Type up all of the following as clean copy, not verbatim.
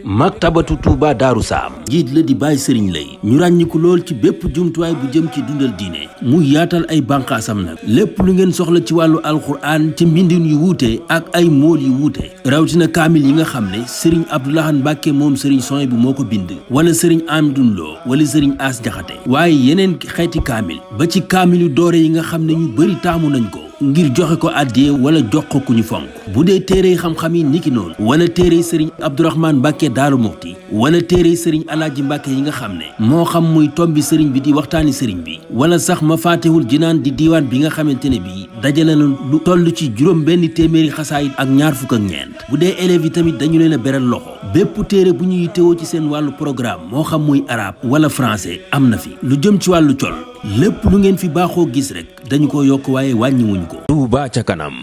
maktabatu Touba Daaru Saam njiit la di Baye Serigne Lay ñu ràññiku lool ci bépp jumtuwaay bu jëm ci dundal diine mu yaatal ay bànqaasam nag lépp lu ngeen soxla ci wàllu alxuraan ci mbindin yu wuute ak ay mool yu wuute rawatina kaamil yi nga xam ne Serigne Abdou Lahad Mbacke moom Serigne Souhaïbou moo ko bind wala Serigne Amdoune Lo wala Serigne As Jaxate waaye yeneen xeeti kaamil ba ci kaamil yu doore yi nga xam ne ñu bëri taamu nañ ko ngir joxe ko àddiyee wala jox ko ku ñu fonk bu dee téere xam-xam yi niki noonu wala téere Serigne Abdourahmane Mbacke Daaru Muxti wala téere Serigne Alaaji Mbacke yi nga xam ne moo xam muy tombi Serigne bi di waxtaani Serigne bi wala sax ma faatihul jinaan di diiwaan bi nga xamante ne bii dajale na lu toll ci juróom benn téeméeri xasaayit ak ñaar fukk ak ñeent bu dee élèves yi tamit dañu leen a beral loxo bépp téere bu ñuy teewoo ci seen wàllu programme moo xam muy arabe wala français am na fi lu jëm ci wàllu col lépp lu ngeen fi baaxoo gis rek dañu ko yokk waaye wàññiwuñ ko. Touba ca kanam.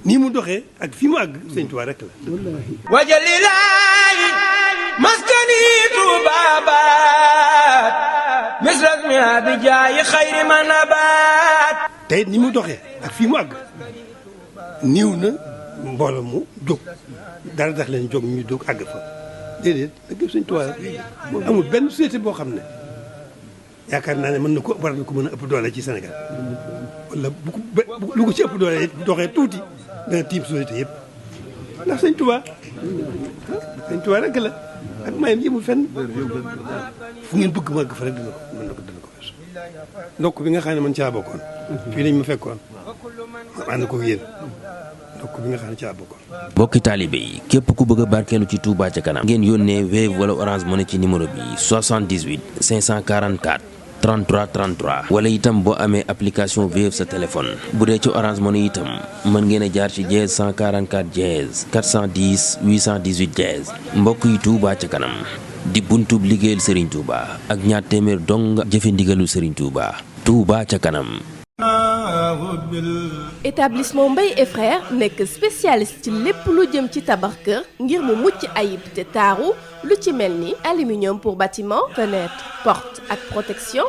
nii mu doxee ak fi mu àgg sëñ Touba rek la. wajalilaayi maskani tuubaabaat misras mi abijaayi xayri manabaat. tey ni mu doxee ak fi mu àgg niiw na mbooloo mu jóg dara tax leen jóg ñu jóg àgg fa déedéet ak sëñ Touba amul benn société boo xam ne. yaakaar naa ne mën na ko war na ko mën a ëpp doole ci Sénégal wala lu ko ci ëpp doole doxee tuuti dana tiim société yëpp ndax sëñ Touba rek la ak mayam yëmul fenn fu ngeen bëgg ma fa rek dana ko weesu ndokk bi nga xam ne man caa bokkoon fii lañ ma fekkoon ma ànd ko yéen ndokk bi nga xam ne caa bokkoon. mbokki taalibe yi képp ku bëgg a barkeelu ci Touba ca kanam ngeen yónnee Wave wala Orange Money ci numéro bi 78 544 33 33 wala itam boo amee application Wave sa téléphone bu dee ci Orange Money itam mën ngeen a jaar ci dièse 144 dièse 410 818 dièse mbokk yi Touba ca kanam di buntub liggéeyal Serigne Touba ak ñaar téeméer dong jëfe ndigalu Serigne Touba Touba ca kanam. établissement Mbaye et frères nekk spécialiste ci lépp lu jëm ci tabax kër ngir mu mucc ayib te taaru lu ci mel ni aluminium pour bâtiment fenêtre porte ak protection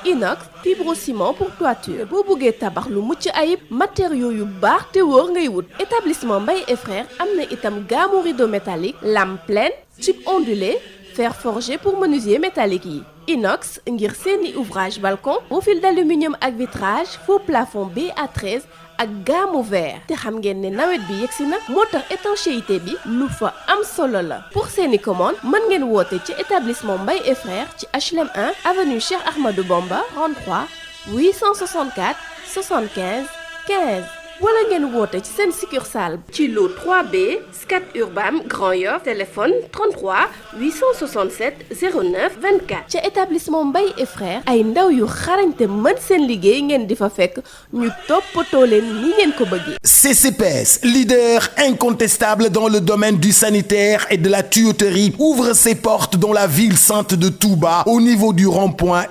inox fibrociment pour toiture boo bëggee tabax lu mucc ayib matériaux yu baax te wóor ngay wut. établissement Mbaye et frères am na itam gamme rideau métallique lame pleine tube ondulé fer forgé pour menuisier métallique yi. inox ngir seeni ouvrage balcon profil d'aluminium ak vitrage faux plafond BA13 ak gamme verre te xam ngeen ne nawet bi yegsi na moo tax étanchéité bi lu fa am solo la pour seeni commande mën ngeen woote ci établissement Mbaye et frères ci HLM 1 avenue Cheikh Ahmadou Bamba 33 864 75 15 wala ngeen woote ci seen succursale ci lot 3B Scat Urbam Grand Yoff téléphone 33 867 09 24 ca établissement Mbaye et frères ay ndaw yu xarañte mën seen liggéey ngeen di fa fekk ñu toppatoo leen ni ngeen ko bëggee. CCPS, leader incontestable dans le domaine du sanitaire et de la tuyauterie, ouvre ses portes dans la ville sainte de Touba au niveau du rond-point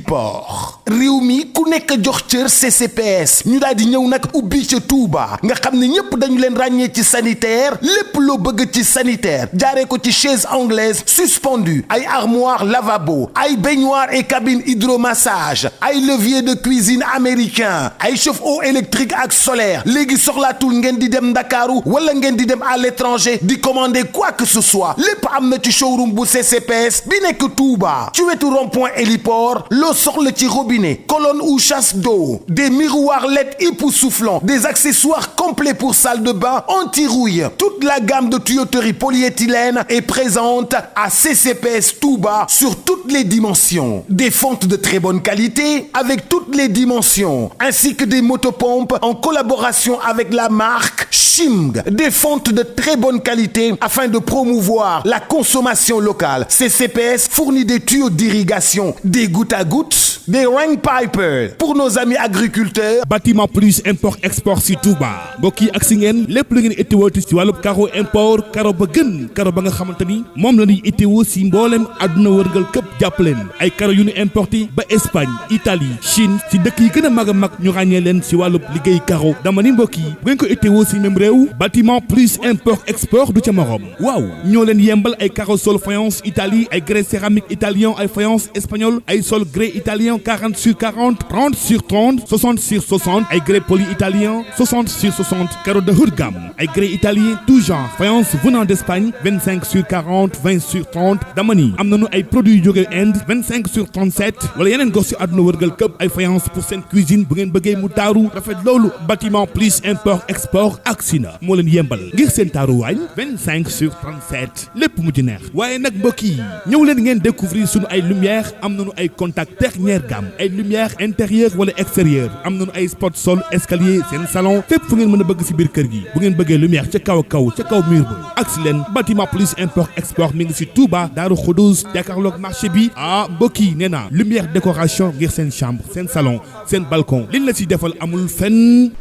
Héliport. réew mi ku nekk jox cër CCPS ñu daal di ñëw nag ubbi ca Touba nga xam ne ñëpp dañu leen ràññee ci sanitaire lépp loo bëgg ci sanitaire jaaree ko ci chaise anglaise suspendue ay armoire lavabo ay baignoire et cabine hydromassage ay levier de cuisine américain ay chauffe-eau électrique ak solaire léegi soxlaatul ngeen di dem Ndakaaru wala ngeen di dem à l'étranger di commander quoi que ce soit lépp am na ci showroom bu CCPS bi nekk Touba ci wetu rond-point Héliport loo soxla ci robinet colonne ou chasse d'eau des miroirs LED époustouflants des accessoires complets pour salle de bain anti-rouille. Toute la gamme de tuyauterie polyéthylène est présente à CCPS Touba sur toutes les dimensions. Des fontes de très bonne qualité avec toutes les dimensions, ainsi que des motopompes en collaboration avec la marque Chimg. Des fontes de très bonne qualité afin de promouvoir la consommation locale. CCPS fournit des tuyaux d'irrigation, des gouttes à gouttes, des rain pipers pour nos amis agriculteurs. Bâtiment plus import-export si Touba mbokk yi ak si ngeen lépp lu ngeen itteewooti si wàllub caro import caro ba gën caro ba nga xamante ni moom la ñuy itteewoo si mboolem àdduna wërngal këpp jàppaleen ay caro yu ñu importé ba Espagne Italie Chine si dëkk yi gën a mag ñu ràññee leen si wàllub liggéey caro dama ni mbokk yi bu ngeen ko itteewoo si même réew réew bâtiment plus import export du ca morom waaw ñoo leen yembal ay carreau sol faïence Italie ay grès céramique italien ay faïence espagnol ay sol grès italien 40 sur 40 30 sur 30 60 sur 60 ay grès poli italien 60 sur 60 carreau de haut de gamme ay grès italien tout genre faïence venant d'Espagne 25 sur 40 20 sur 30 dama ni am nañu ay produits yu jóge Inde 25 sur 37 wala yeneen gox ci àdduna wërgal këpp ay faïence pour seen cuisine bu ngeen bëggee mu taaru rafet loolu bâtiment plus import export Axina moo leen yembal ngir seen taaruwaay 25 sur 37 lépp mu ci neex waaye nag mbokk yi ñëw leen ngeen découvrir sunu ay lumière am nañu ay contact dernière gamme ay lumière intérieur wala extérieur am nañu ay spot sol escalier seen salon fépp fu ngeen mën a bëgg ci biir kër gi bu ngeen bëggee lumière ca kaw ca kaw mur ba ak si leen bâtiment plus import export mi ngi ci Touba Daaru Xudoos jàkkaarloog marché bi mbokk yi nee naa lumière décoration ngir seen chambre seen salon seen balcon liñ la ci defal amul fenn.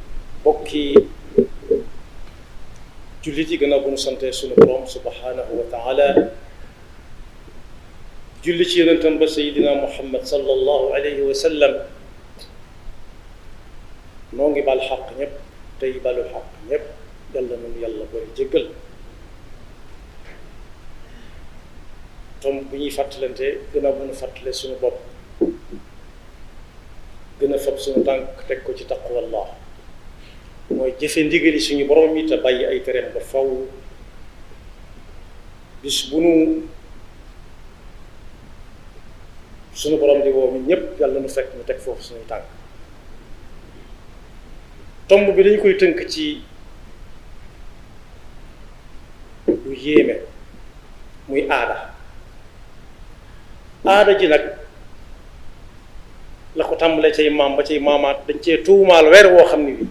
mbokki jullit yi gannaaw bu ñu sante sunu borom subhanahu wa taala julli ci yonentam ba sayidina Muhammad sallallahu alayhi wa sallam noo ngi bal xaq ñëpp tey balu xaq ñëpp yàlla nañu yàlla bari jéggal tom bu ñuy fàttalante gannaaw bu ñu fàttale suñu bopp gën a fab suñu tànk teg ko ci taqwallah mooy jëfe ndigali suñu borom yi te bàyyi ay tereem ba faw bis bu nu suñu borom di woo mi ñépp yàlla nu fekk ñu teg foofu suñuy tànk tomb bi dañu koy tënk ci lu yéeme muy aada ji nag la ko tàmbalee cay maam ba cay maamaat dañ cee tuumaal weer woo xam ne wi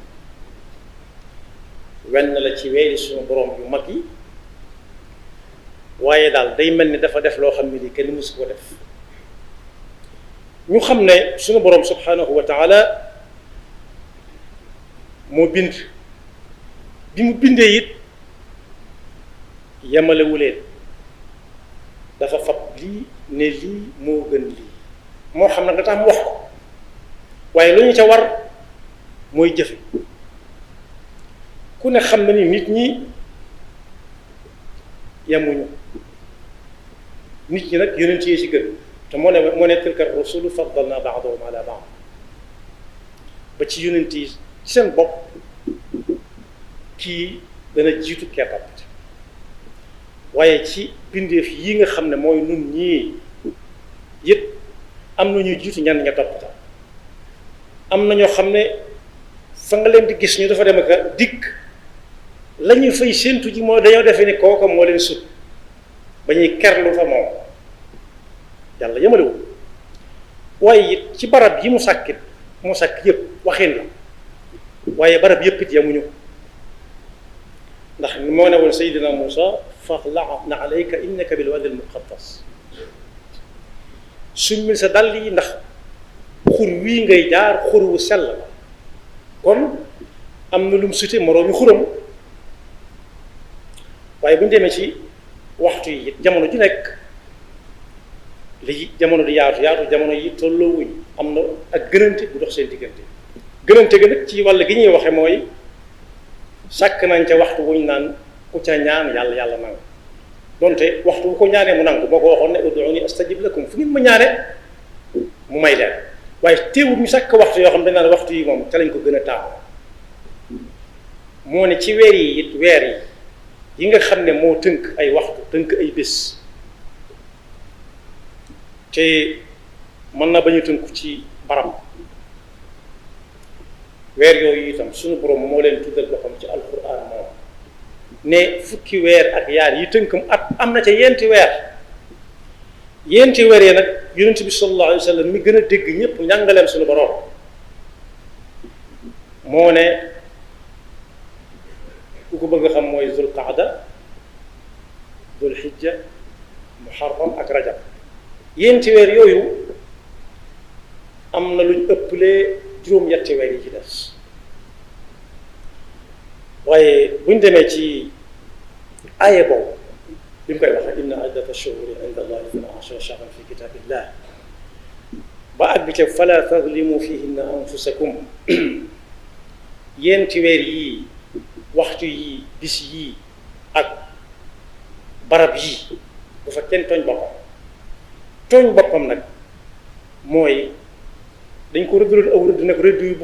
wenn la ci weeri suñu borom yu mag yi waaye daal day mel ni dafa def loo xam ne lii kenn mësu ko def ñu xam ne suñu borom subhanahu wa taala moo bind bi mu bindee it yemalewu leen dafa fab lii ne lii moo gën lii moo xam ne nga tax mu wax ko waaye lu ñu ca war mooy jëfe ku ne xam na ni nit ñi yemuñu nit ñi nag yonent yi ci gën te moo ne tilka rusulu faddalna ba'dahum ala ba'd ba ci yonent yi ci seen bopp kii dana jiitu kee topp waaye ci bindeef yi nga xam ne mooy nun ñii yëpp am na ñuy jiitu ñenn ña topp am na ñoo xam ne fa nga leen di gis ñu dafa dem ak dikk la ñuy fay séentu ji moo dañoo defee ni kooka moo leen sut ba ñuy kerlu fa moom yàlla yëmalewul waaye it ci barab yi mu sàkk yëpp waxin la waaye barab yëpp it yemuñu ndax moo ne woon Seydina Muusa faxla'na alayka innaka bil wadi al muqaddas summil sa dàll yi ndax xur wii ngay jaar xur wu sell la kon am na lu mu sute moroomi xuram waaye bu ñu demee ci waxtu yi it jamono ju nekk li jamono di yaatu jamono yi tolloowuñ am na ak gënante bu dox seen diggante gënante gi nag ci wàll gi ñuy waxe mooy sàkk nañ ca waxtu wuñ naan ku ca ñaan yàlla nangu donte waxtu bu ko ñaanee mu nangu boo ko waxoon ne ud'uuni astajib lakum fu ngeen ma ñaane mu may leen waaye teewul ñu sàkk waxtu yoo xam dañ naan waxtu yi moom ca lañ ko gën a taamu moo ne ci weer yi it weer yi nga xam ne moo tënk ay waxtu tënk ay bés te mën na bañu tënku ci barab weer yooyu itam suñu borom moo leen tuddal boppam ci alquran moom ne fukki weer ak yaar yi tënkam at am na ca yenti weer yi nag yonent bi sallallahu alayhi wa sallam mi gën a dégg ñëpp njàngaleem suñu borom moo ne ku ko bëgg a xam mooy zul qaada zul hijja muharram ak rajab yenti weer yooyu am na luñ ëppalee juróom-ñetti weer yi ci des waaye buñ demee ci aaye boobu bi mu koy waxee inna iddata shuhuri inda allahi 12 shahran fi kitabillah ba àgg ca fala tadlimu fihinna anfusakum yenti weer yii waxtu yi bis yii ak barab yii bu fa kenn tooñ boppam nag mooy dañ ko rëddaloon aw rëdd nag rëdd yi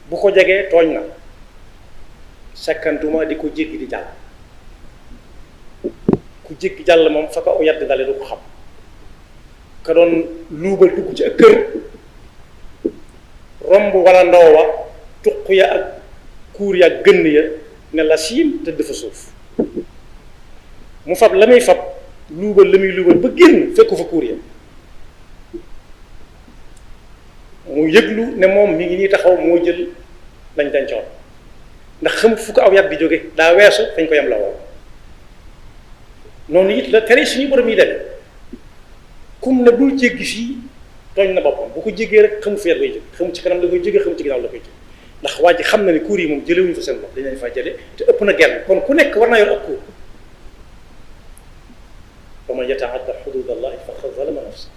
bu ko jegee tooñ na sakkantuma di ko jéggi di jàll ku jéggi jàll moom fa ko aw yadd dale du ko xam ka doon luubal dugg ci ak kër romb wala ndoowa tuq ya ak kuur ya ak gënn ya ne la siim tëdd fa suuf mu fab la muy fab luubal la muy luubal ba génn fekku fa kuur ya mu yëglu ne moom mi ngi nii taxaw moo jël lañ dencoon ndax xamut fu ko aw yat bi jóge daa weesu fañ ko yem la woo noonu it la tere suñu borom yi dem kum ne bul jéggi fii tooñ na boppam bu ko jéggee rek xamu feet bay jóg xamu ci kanam la koy jógee xamu ci ginnaaw la koy jóg ndax waa ji xam na ne kuur yi moom jëlewuñu fa seen bopp dañ leen faa jële te ëpp na genn kon ku nekk war naa yor ak kuur wa man yataadda xududallahi faqad zalama nafsa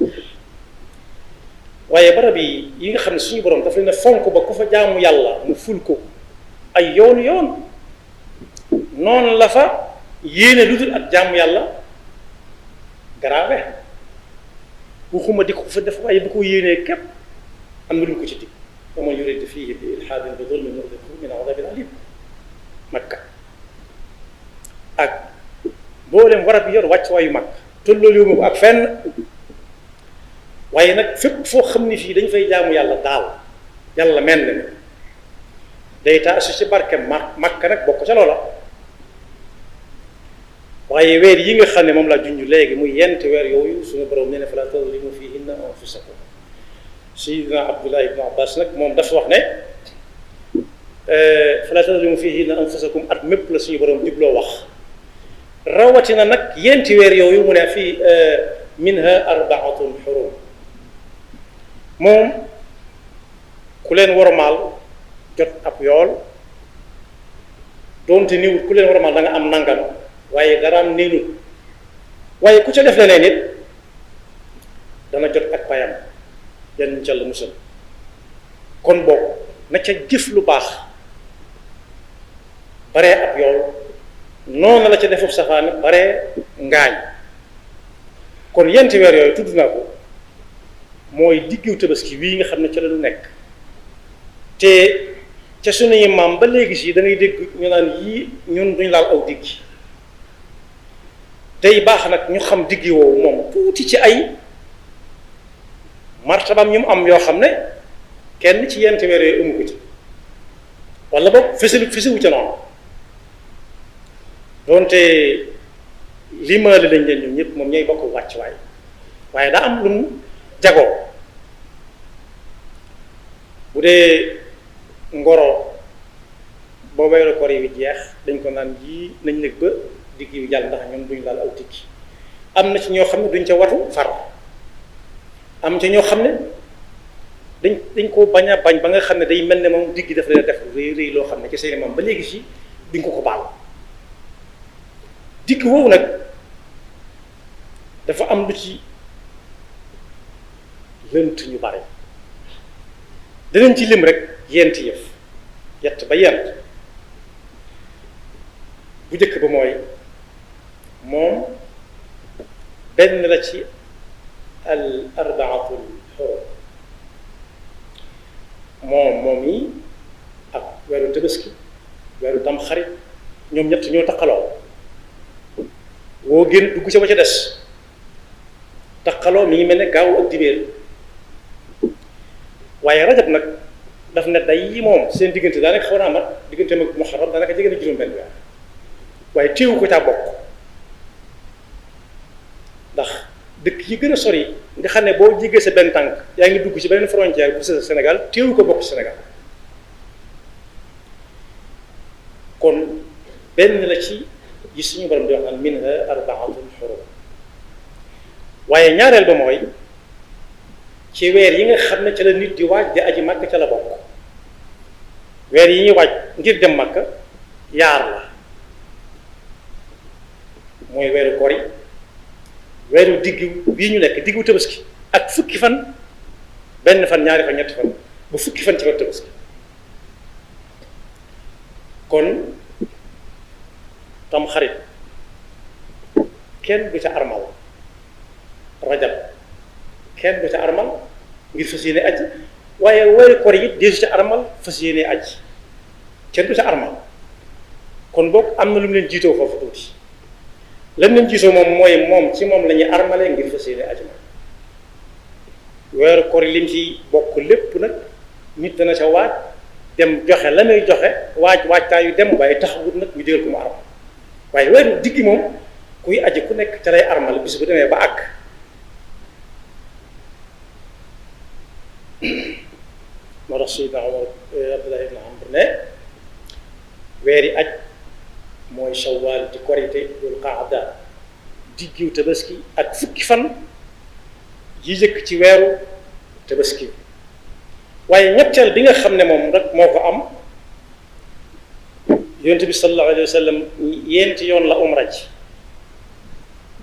waaye barab yi nga xam ne suñu borom daf leen a fonk ba ku fa jaamu yàlla mu ful ko ay yoon noonu la fa yéene lu dul ak jaamu yàlla garaawe waxuma di ko fa def waaye bu ko yéenee képp am na lu ko ci dig wa man yurid fiihi bi ilhaadin bi zulmin nuziqhu min adabin alim makka ak mboolem warab yor wàcc waayu mag tolloo liwu ma ko ak fenn waaye nag fépp foo xam ni fii dañ fay jaamu yàlla daal yàlla mel na ne day taasu ci barke makka nag bokk ca loola waaye weer yi nga xam ne moom laa junj léegi muy yent weer yooyu suñu borom nee na fala tazlimu fihinna anfusakum Sayyidina Abdullah ibn Abbas nag moom dafa wax ne fala tazlimu fihinna anfusakum at mépp la suñu borom jubloo wax rawatina nag yenti weer yooyu mu ne fii minha arbaatun xurum moom ku leen wormaal jot ab yool doonte niwut ku leen wormaal da nga am nangam waaye daraam neenut waaye ku ca def leneen it dana jot ak payam yan ca la musal kon boobu na ca jëf lu baax baree ab yool noonu la ca defub safaane baree ngaañ kon yenti weer yooyu tudd naa ko mooy diggu tabaski wii nga xam ne ca la lu nekk te ca sunuy maam ba léegi si da ngay dégg ñu naan yii ñun duñ laal aw diggi day baax nag ñu xam diggi woowu moom tuuti ci ay martabam ñu mu am yoo xam ne kenn ci yenti weer yooyu amu ko ci wala boog fesiwu ca noonu doonte limaale lañ leen ñun ñëpp moom ñooy bokk wàcc waaye daa am lu mu jagoo bu dee ngoro boo weeru koor yi jeex dañ ko naan yii nañ nekk ba digg yu jàll ndax ñoom duñ laal aw tikki am na ci ñoo xam ne duñ ca watu far am ca ñoo xam ne dañ ko bañ a bañ ba nga xam ne day mel ne moom digg daf leen def rëy loo xam ne ci seen moom ba léegi si duñ ko baal digg woowu nag dafa am lu ci lënt ñu bare danañ ci lim rek yenti yëf yett ba yent bu njëkk ba mooy moom benn la ci al arbaatul xurum moom yi ak weeru tabaski weeru tamxarit ñoom ñett ñoo taqaloo woo génn dugg ca ba ca des taqaloo mi ngi mel ne gaaw ak dibéer waaye rajab nag daf ne day moom seen diggante daanaka xaw naa mat diggante mag muharram daanaka jege na juróom-benn weer waaye téewu ko caa bokk ndax dëkk yi gën a sori nga xam ne boo jégee sa benn tànk yaa ngi dugg ci beneen frontière bu sa Sénégal téewu ko bokk Sénégal kon benn la ci yi suñu borom di wax naan minha arbaatul xurum waaye ñaareel ba mooy ci weer yi nga xam ne ca la nit di waaj di aji màkk ca la bokk weer yi ñuy waaj ngir dem màkk yaar la mooy weeru kori weeru diggu bii ñu nekk diggu tabaski ak fukki fan benn fan ñaari fan ñetti fan ba fukki fan ci weeru tabaski kon tam xarit kenn du ca armal rajab kenn du ca armal ngir fas yéene aj waaye weeru koor yi deesu ca armal fas yéene aj kenn du ca armal kon boog am na lu mu leen jiitoo foofu tuuti lan leen jiitoo moom mooy moom ci moom la ñuy armale ngir fas yéene aj ma weeru koor yi lim ci bokk lépp nag nit dana ca waaj dem joxe la muy joxe waajtaayu dem waaye taxawut nag ñu digal ko mu armal waaye weeru diggi moom kuy aji ku nekk ca lay armal bis bu demee ba àgg moo tax Seydina Omar Abdullah ibn Amr ne weeri aj mooy Shawwal di korite dul qaada diggiw tabaski ak fukki fan yi jëkk ci weeru tabaski waaye ñetteel bi nga xam ne moom rek moo ko am yonent bi sallallahu alayhi wa sallam yenti yoon la umra ji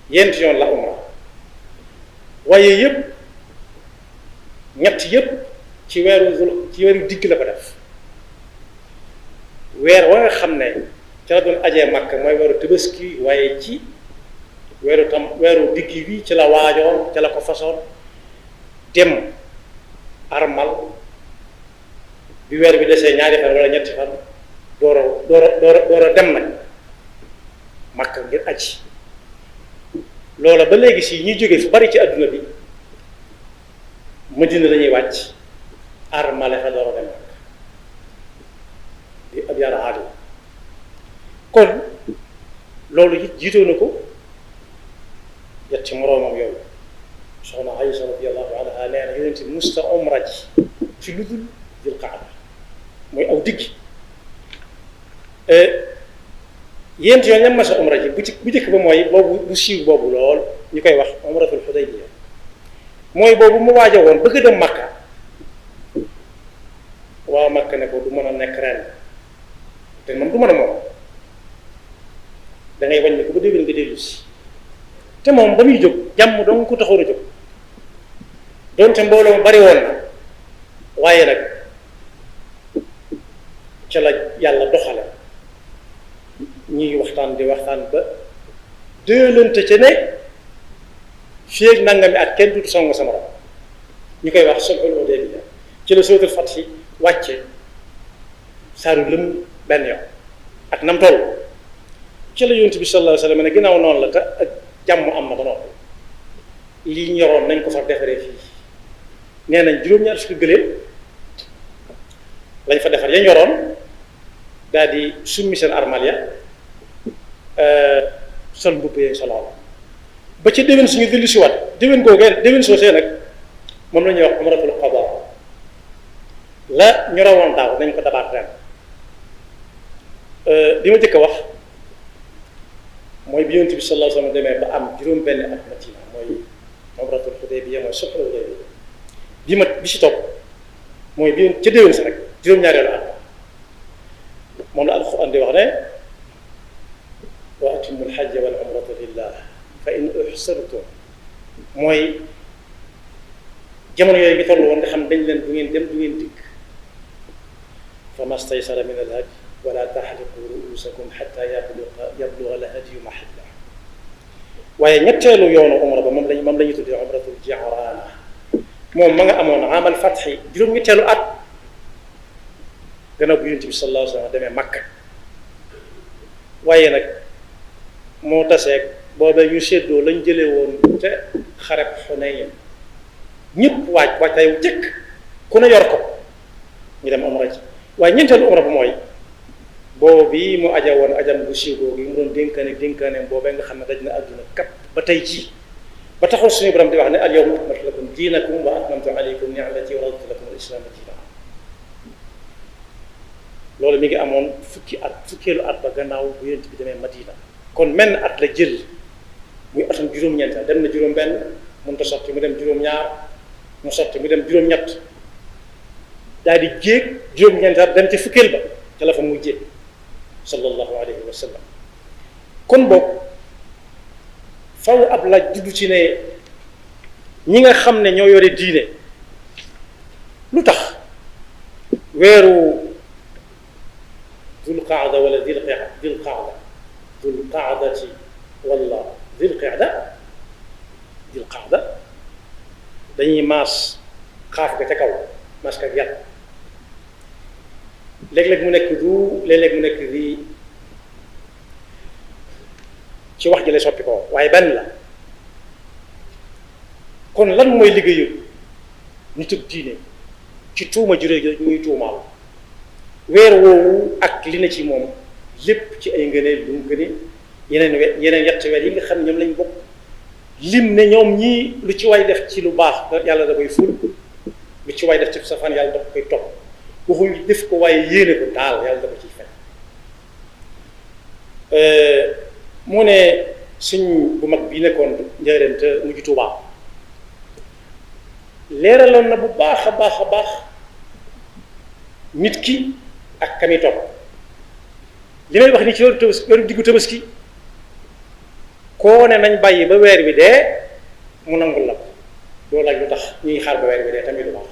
yenti yoon la umra waaye yëpp ñett yëpp ci weeru digg la ko def weer wa nga xam ne ca la doon ajee Makka mooy weeru tabaski waaye ci weeru digg bi ci la waajoon ca la ko façon dem armal bi weer bi desee ñaari fan wala ñetti fan door a dem nag Makka ngir aji loola ba léegi si ñuy jógee fu bari ci adduna bi Madina lañuy wàcc armale fa door a dem Makka di ab yàlla aadi kon loolu it jiitoo na ko yetti moroomam yooyu soxna Aysa radiyallahu anha nee na yonent bi musta umra ji ci lu dul Dul Qaada mooy aw diggi yéent yoon ñam ma sa umra ji bu jëkk ba mooy boobu bu siiw boobu lool ñu koy wax umratul Hudaybiya mooy boobu mu waaja woon bëgg dem Makka waaw Makka ne ko du mën a nekk ren te moom du mën a moom da ngay wàññi ko ba déwén nga dellu si te moom ba muy jóg jàmm dong ko taxoon a jóg doonte mbooloo mu bari woon na waaye nag ca la yàlla doxale ñuy waxtaan di waxtaan ba déelante ca ne fii ak nangami at kenn duutu song sama rom ñu koy wax sulhul Hudaybiya ci la suratul Fath wàcce saaru lëm benn yoon ak nam toll ci la yonent bi sallallahu alayhi wa sallam ne ginnaaw noonu la te ak jàmm am na ba noppi lii ñoroon nañ ko fa defaree fii nee nañ juróom-ñaar fukki gëléem lañ fa defar ya ñoroon daal di summi seen armal ya sol mbubb yee soloon ba ci déwén suñu dellu si waat déwén googee déwén soosee nag moom la ñuy wax umratul qada la ñu rawoon daaw nañ ko dabaat ren li ma jëkk a wax mooy bi yonent bi sallallahu alayhi wa sallam demee ba am juróom benn at Madina mooy umratul Hudaybiya mooy sulhul Hudaybiya bi si topp mooy bi ca déwén sa rek juróom-ñaareelu at moom la alxuraan di wax ne wa atimmu alxajja wal umrata lillah fa in uhsirtum mooy jamono yooyu bi toll woon nga xam dañ leen du ngeen dem du ngeen dikk fa mastaysara min alhadyi wala taxliqu ruusakum xatta yabluga alhadyu mahilla waaye ñetteelu yoonu umra ba moom la ñuy tuddee umratul Ji'rana moom ma nga amoon amal fatxi juróom-ñetteelu at gannaaw bu Yonent bi sallallahu alayhi wa sallam demee Makka waaye nag moo taseeg boobee ñu séddoo lañ jëlee woon te xareb Xunayn ñëpp waajtaay wu jëkk ku ne yor ko ñu dem umra ji waaye ñeenteelu umra ba mooy boobu mu aja woon ajam bu siiw googu mu doon dénkaane boobee nga xam ne daj na àdduna kat ba tey jii ba taxul suñu borom di wax ne al yawma akmaltu lakum diinakum wa atmamtu alaykum ni'mati wa raditu lakum al islaama diinan loolu mi ngi amoon fukkeelu at ba gannaaw bu Yonent bi demee Madina kon menn at la jël muy atum juróom-ñeent dem na juróom-benn mënut a sotti mu dem juróom-ñaar mu sotti mu dem juróom-ñett daal di jéeg juróom-ñeent at dem ci fukkeel ba ca la fa muy jéeg sallallahu alayhi wa sallam kon boog faw ab laaj juddu ci ne ñi nga xam ne ñoo yore diine lu tax weeru Dul qaada wala dil qaada dul qaadati wala dil qaada dañuy maas xaaf ga ca kaw maas ka yàq léeg-léeg mu nekk du léeg-léeg mu nekk di ci wax ji lay soppi ko waaye benn la kon lan mooy liggéeyu nit ak diine ci tuuma juree gi ñuy tuumaal weer woowu ak li na ci moom lépp ci ay ngëneel lu mu gëne yeneen yetti weer yi nga xam ne ñoom lañ bokk lim ne ñoom ñii lu ci way def ci lu baax yàlla da koy ful lu ci way def ci safaan yàlla da koy topp waxuñ def ko waaye yéene ko daal yàlla da ko ciy fekk mu ne suñ bu mag bii nekkoon njëriñ te mujj Tuubaa leeraloon na bu baax a baax nit ki ak kami topp li may wax ni ci weeru diggu tabaski koo ne nañ bàyyi ba weer bi dee mu nangul la loolu laaj lu tax ñuy xaar ba weer bi dee tamit lu baax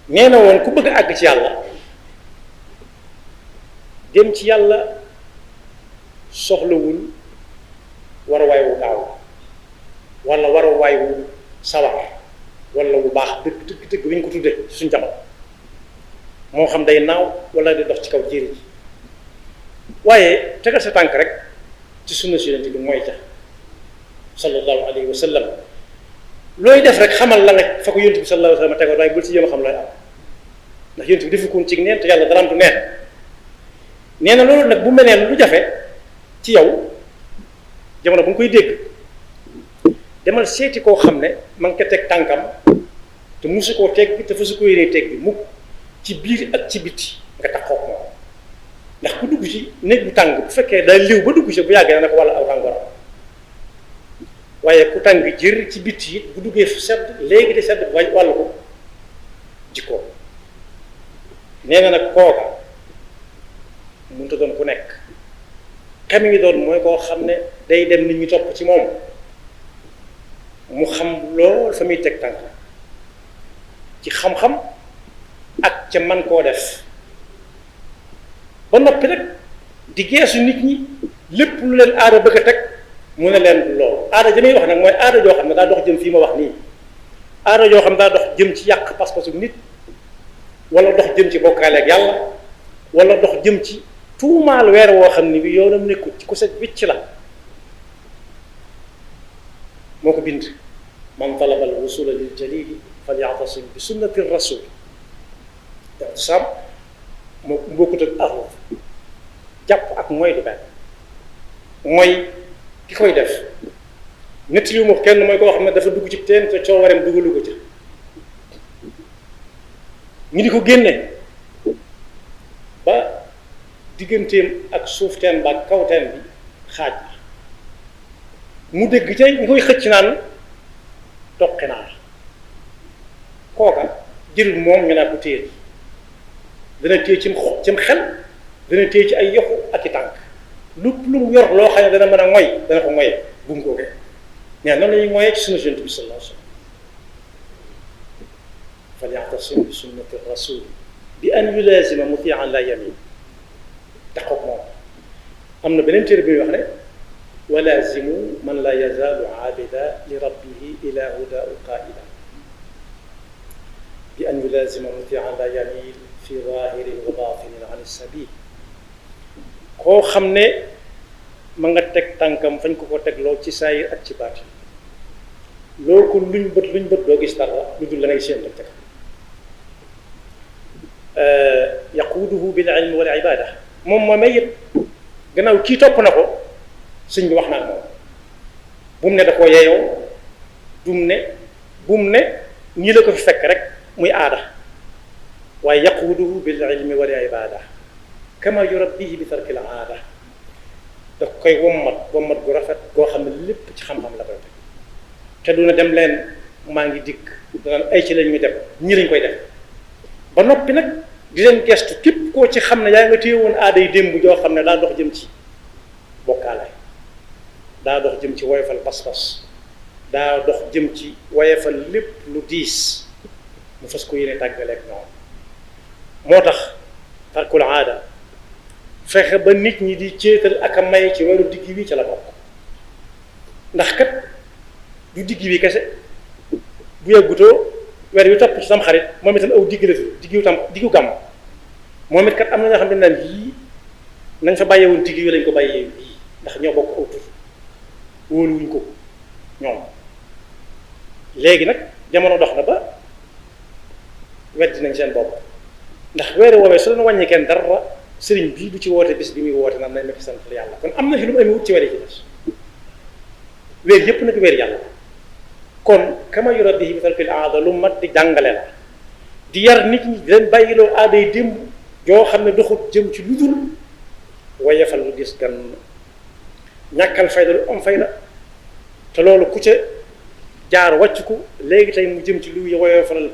nee na woon ku bëgg a àgg ci yàlla dem ci yàlla soxlawul waruwaay wu gaaw wala waruwaay wu sawar wala wu baax dëgg wi ñu ko tuddee suñ jamono moo xam day naaw wala di dox ci kaw jéeri ji waaye tegal sa tànk rek ci sunna si yonent bi mooy ca sallallahu alayhi wa sallam looy def rek xamal la nga fa ko yonent bi sallallahu alayhi wa sallam tegoon waaye bul ci jéem a xam looy am ndax yonent bi defu koon ci neen te yàlla daraam du neen nee na loolu nag bu meneen lu jafe ci yow jamono bu nga koy dégg demal seeti koo xam ne ma nga ko teg tànkam te musu koo teg bi te fasu ko yéenee teg bi mukk ci biir ak ci biti nga tax xoog moom ndax ku dugg ci néeg bu tàng bu fekkee day liw ba dugg ci bu yàggee na ko wàll aw tàngooram waaye ku tàng jër ci biti it bu duggee fu sedd léegi de sedd wàllu ko jikkoo nee na nag kooka mënut a doon ku nekk xam mi doon mooy koo xam ne day dem nit ñi topp ci moom mu xam lool fa muy teg tànk ci xam-xam ak ca man koo def ba noppi nag di geesu nit ñi lépp lu leen aada bëgg a teg mu ne leen loolu aada ja muy wax nag mooy aada joo xam ne daa dox jëm fii ma wax nii aada joo xam ne daa dox jëm ci yàq pas-pasu nit wala dox jëm ci bokkaale ak yàlla wala dox jëm ci tuumaal weer woo xam ni bi yoonam nekkul ci ku set wicc la moo ko bind man talaba al wusula lil jalili falyatasim bi sunnati rasul sam moo bokkut ak aruf jàpp ak mooy du benn mooy ki koy def nett li mu kenn mooy koo xam ne dafa dugg ci teen te coowareem dugalu ko ca ñu di ko génne ba digganteem ak suuf teen ba ak kaw teen bi xaaj bi mu dégg ca ñu koy xëcc naan toqi naa kooka jërul moom ñu naa ko téye dana téye cim xel dana téye ci ay yoxu ak i tànk lu mu yor loo xam ne dana mën a ngoy dana ko ngoyee bu mu kookee nee noonu la ñuy ngoyee ci sunna Yonent bi sallallahu alayhi wa sallam falya'tasim bi sunnati rasul bi an yulazima muti'an la yamin taxoog moom am na beneen téere bi wax ne walazimu man la yazaalu aabida li rabbihi ila hudahu qaa'ila bi an yulazima muti'an la yamin fi zahirin wa batinin an sabil koo xam ne ma nga teg tànkam fañ ko teg lool ci saayir ak ci baat loolu ko luñ bët doo gis dara lu dul la ngay séen rek teg yaquuduhu bil ilmi wal ibada moom moomay it gannaaw kii topp na ko sëñ bi wax naa moom bu mu ne da koo yeeyoo bu mu ne ñii la ko fi fekk rek muy aada waaye yaquuduhu bil ilmi wal ibada kama yurabbihi bi tarkil aada daf koy wommat gu rafet goo xam ne lépp ci xam-xam la koy teg te du na dem leen maa ngi dikk danaan ay ci lañ muy dem ñi lañ koy def ba noppi nag di leen gestu képp koo ci xam ne yaa nga téye woon aada yi démb joo xam ne daa dox jëm ci bokkaale daa dox jëm ci woyofal pas-pas daa dox jëm ci woyofal lépp lu diis mu fas ko yéene tàggaleeg ñoom moo tax tarkul aada fexe ba nit ñi di céetal ak a may ci weeru digg wi ca la bokk ndax kat du digg wi kese bu yàggutoo weer wi topp ci tam xarit moom itam aw digg la fi diggu gàmm moom it kat am na ñoo xam ne naan yii nañ fa bàyyee woon digg wi lañ ko bàyyee bii ndax ñoo bokk aw tur wóoluwuñ ko ñoom léegi nag jamono dox na ba weddi nañ seen bopp ndax weeri woowee su leen wàññi kenn dara sëriñ bii du ci woote bis bi muy woote naan nañ ma fi sant yàlla kon am na fi lu mu amee wut ci weer yi ci des weer yëpp nag weer yàlla kon kama yura bihi misal fil aada lu mat di jàngale la di yar nit ñi di leen bàyyiloo aada yi démb yoo xam ne doxut jëm ci lu dul wayefal lu gis gan ñàkkal fayda lu am fayda te loolu ku ca jaar wàcc ko léegi tey mu jëm ci lu woyofalal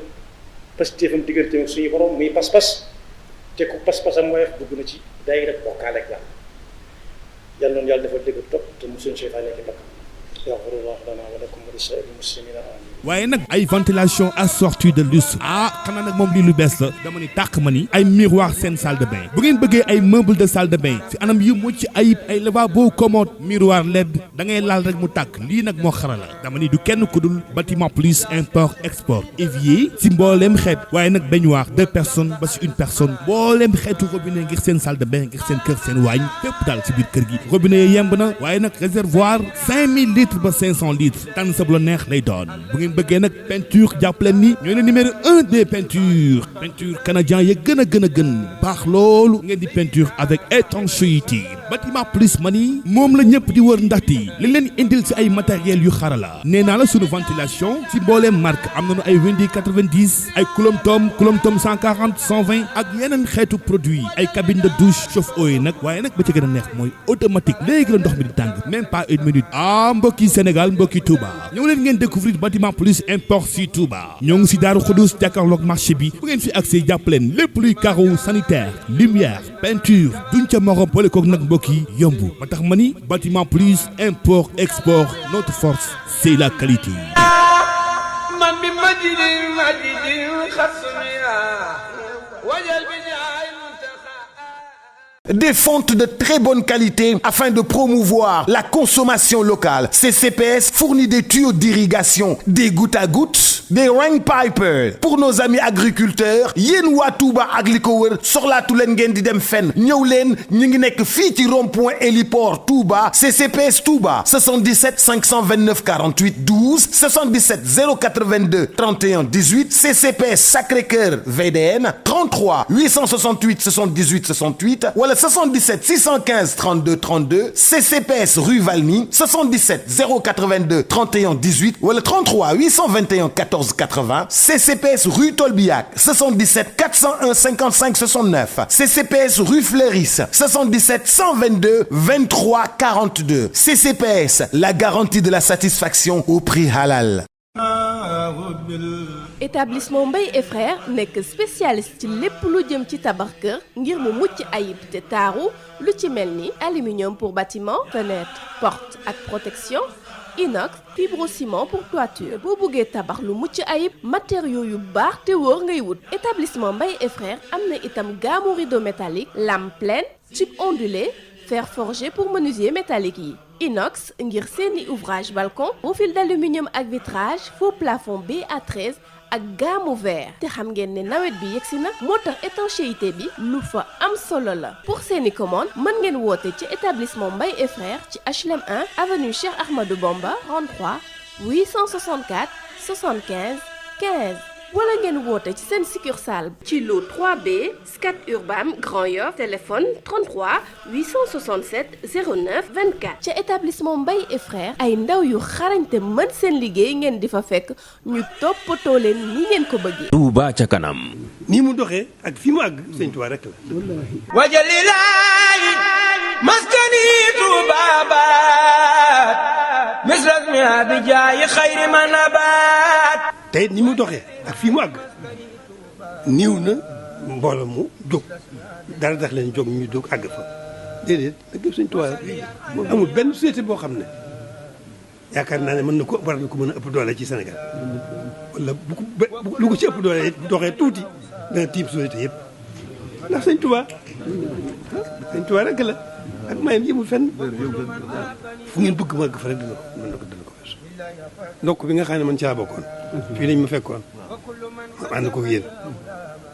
pastéefam diggante ak suñu borom muy pas-pas te ku pas-pasam woyof dugg na ci day rek bokkaale ak yàlla yal noonu yàlla dafa dégg topp te musuñ seytaane ci bakkan yaxfirullahu lana wa lakum wa li saa'iril muslimina amin waaye nag ay ventilation assortie de lustre xanaa nag moom lii lu bees la dama ni tàq ma ni ay miroir seen salle de bain bu ngeen bëggee ay meuble de salle de bain ci anam yu mucc ayib ay lavabo commode miroir LED da ngay laal rek mu tàkk lii nag moo xarala dama ni du kenn ku dul bâtiment plus import export évier si mbooleem xeet waaye nag baignoire 2 personnes ba si 1 personne mbooleem xeetu robinet ngir seen salle de bain ngir seen kër seen waañ fépp daal si biir kër gi robinet yi yemb na waaye nag réservoir 5000 litres ba 500 litres tànn sa bu la neex lay doon bu ngeen bëggee nag peinture jàppaleen ni ñooy le numéro 1 des peintures peinture canadien ya gën a baax loolu ngeen di peinture avec étanchéité bâtiment plus mani moom la ñëpp di wër ndaxte li leen indil si ay matériels yu xarala nee naa la sunu ventilation si mbooleem marque am nañu ay Windy 90 ay Coulomb Tom 140 120 ak yeneen xeetu produit ay cabine de douche chauffe-eau yi nag waaye nag ba ci gën a neex mooy automatique léegi la ndox mi di tàng même pas 1 minute mbokki Sénégal mbokki Touba ñëw leen ngeen découvrir bâtiment plus import si Touba ñoo ngi si Daaru Xuddus jàkkaarloog marché bi bu ngeen fi accès jàppaleen lépp luy carreau sanitaire lumière peinture duñ ca morom boole koog nag mbokk yi yomb ba tax ma ni bâtiment plus import export notre force c'est la qualité. man bi majidi xasmiya wajal bi Des fontes de très bonne qualité afin de promouvoir la consommation locale. CCPS fournit des tuyaux d'irrigation, des gouttes à gouttes, des rain pipers. Pour nos amis agriculteurs, yéen waa Touba ak li ko wër soxlaatu leen ngeen di dem fenn ñëw leen ñu ngi nekk fii ci rond-point héliport Touba CCPS Touba 77 529 48 12 77 082 31 18 CCPS Sacré-Cœur VDN 33 868 78 68 wala 77 615 32 32 CCPS rue Valmy 77 082 31 18 wala 33 821 14 80 CCPS rue Tolbiac 77 401 55 69 CCPS rue Fleuris 77 122 23 42 CCPS, la garantie de la satisfaction au prix halal. Établissement Mbaye et Frères nekk spécialiste ci lépp lu jëm ci tabax kër ngir mu mucc ayib te taaru lu ci mel ni aluminium pour bâtiment fenêtre porte ak protection inox fibrociment pour toiture boo bëggee tabax lu mucc ayib matériaux yu baax te wóor ngay wut. Établissement Mbaye et Frères am na itam gamme rideau métallique lame pleine tube ondulé fer forgé pour menuisier métallique yi. Inox ngir seeni ouvrage balcon profil d'aluminium ak vitrage faux plafond BA13 ak gamme verre te xam ngeen ne nawet bi yegsi na moo tax étanchéité bi lu fa am solo la. Pour seeni commande mën ngeen woote ci établissement Mbaye et Frères ci HLM 1 avenue Cheikh Ahmadou Bamba 33 864 75 15 wala ngeen woote ci seen succursale ci lo 3B Scat Urbam Grand Yoff téléphone 33 867 09 24 ca établissement Mbaye et Frères ay ndaw yu xarañte mën seen liggéey ngeen di fa fekk ñu toppatoo leen ni ngeen ko bëggee. Touba ca kanam. nii mu doxee ak fi mu àgg Sëñ Tuubaa rek la. wajalilaayi maskani tuubaabaat misras mi abijaayi xayri manabaat tey ni mu doxee ak fii mu àgg niiw na mbooloo mu jóg dara tax leen jóg ñu jóg àgg fa déedéet nag Sëñ Tuubaa amul benn société boo xam ne yaakaar naa ne mën na ko war na ko mën a ëpp doole ci Sénégal wala lu ko ci ëpp doole doxee tuuti dana tiim société yëpp ndax sëñ Tuubaa rek la ak mayam yëmul fenn fu ngeen bëgg màgg fa rek dina ko weesu ndokk bi nga xam ne man caa bokkoon fii lañ ma fekkoon ma ànd ko yéen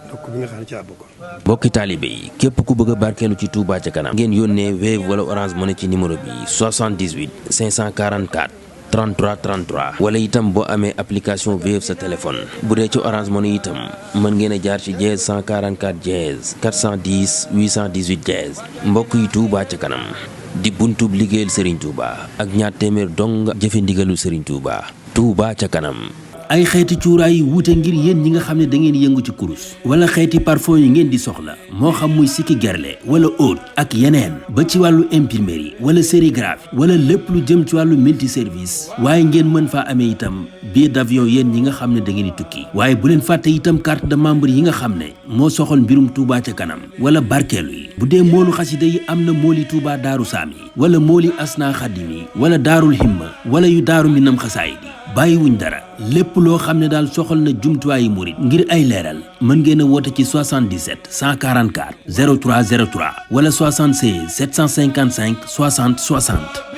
ndokk bi nga xam ne caa bokkoon. mbokki taalibe yi képp ku bëgg a barkeelu ci Touba ca kanam ngeen yónnee Wave wala Orange Money ci numéro bi 78 544 33 33 wala itam boo amee application Wave sa téléphone bu dee ci Orange Money itam mën ngeen a jaar ci dièse 144 dièse 410 818 dièse mbokk yi Touba ca kanam di buntub liggéeyal Serigne Touba ak ñaar téeméer dong jëfe ndigalu Serigne Touba. Touba ca kanam. ay xeeti cuuraay yu wuute ngir yéen ñi nga xam ne da ngeen yëngu ci kurus wala xeeti parfum yi ngeen di soxla moo xam muy sikki gerle wala oud ak yeneen ba ci wàllu imprimerie wala sérigraphie wala lépp lu jëm ci wàllu multi service waaye ngeen mën faa amee itam billet d'avion yéen ñi nga xam ne da ngeen di tukki waaye bu leen fàtte itam carte de membre yi nga xam ne moo soxal mbirum Touba ca kanam wala barkeelu yi bu dee moolu xasida yi am na mooli Touba daaru saam yi wala mooli asna xadim yi wala daarul himma wala yu daaru minam xasaayid yi bàyyiwuñ dara lépp loo xam ne daal soxal na jumtuwaayu murit ngir ay leeral mën ngeen a woote ci 77 144 03 03 wala 76 755 60 60.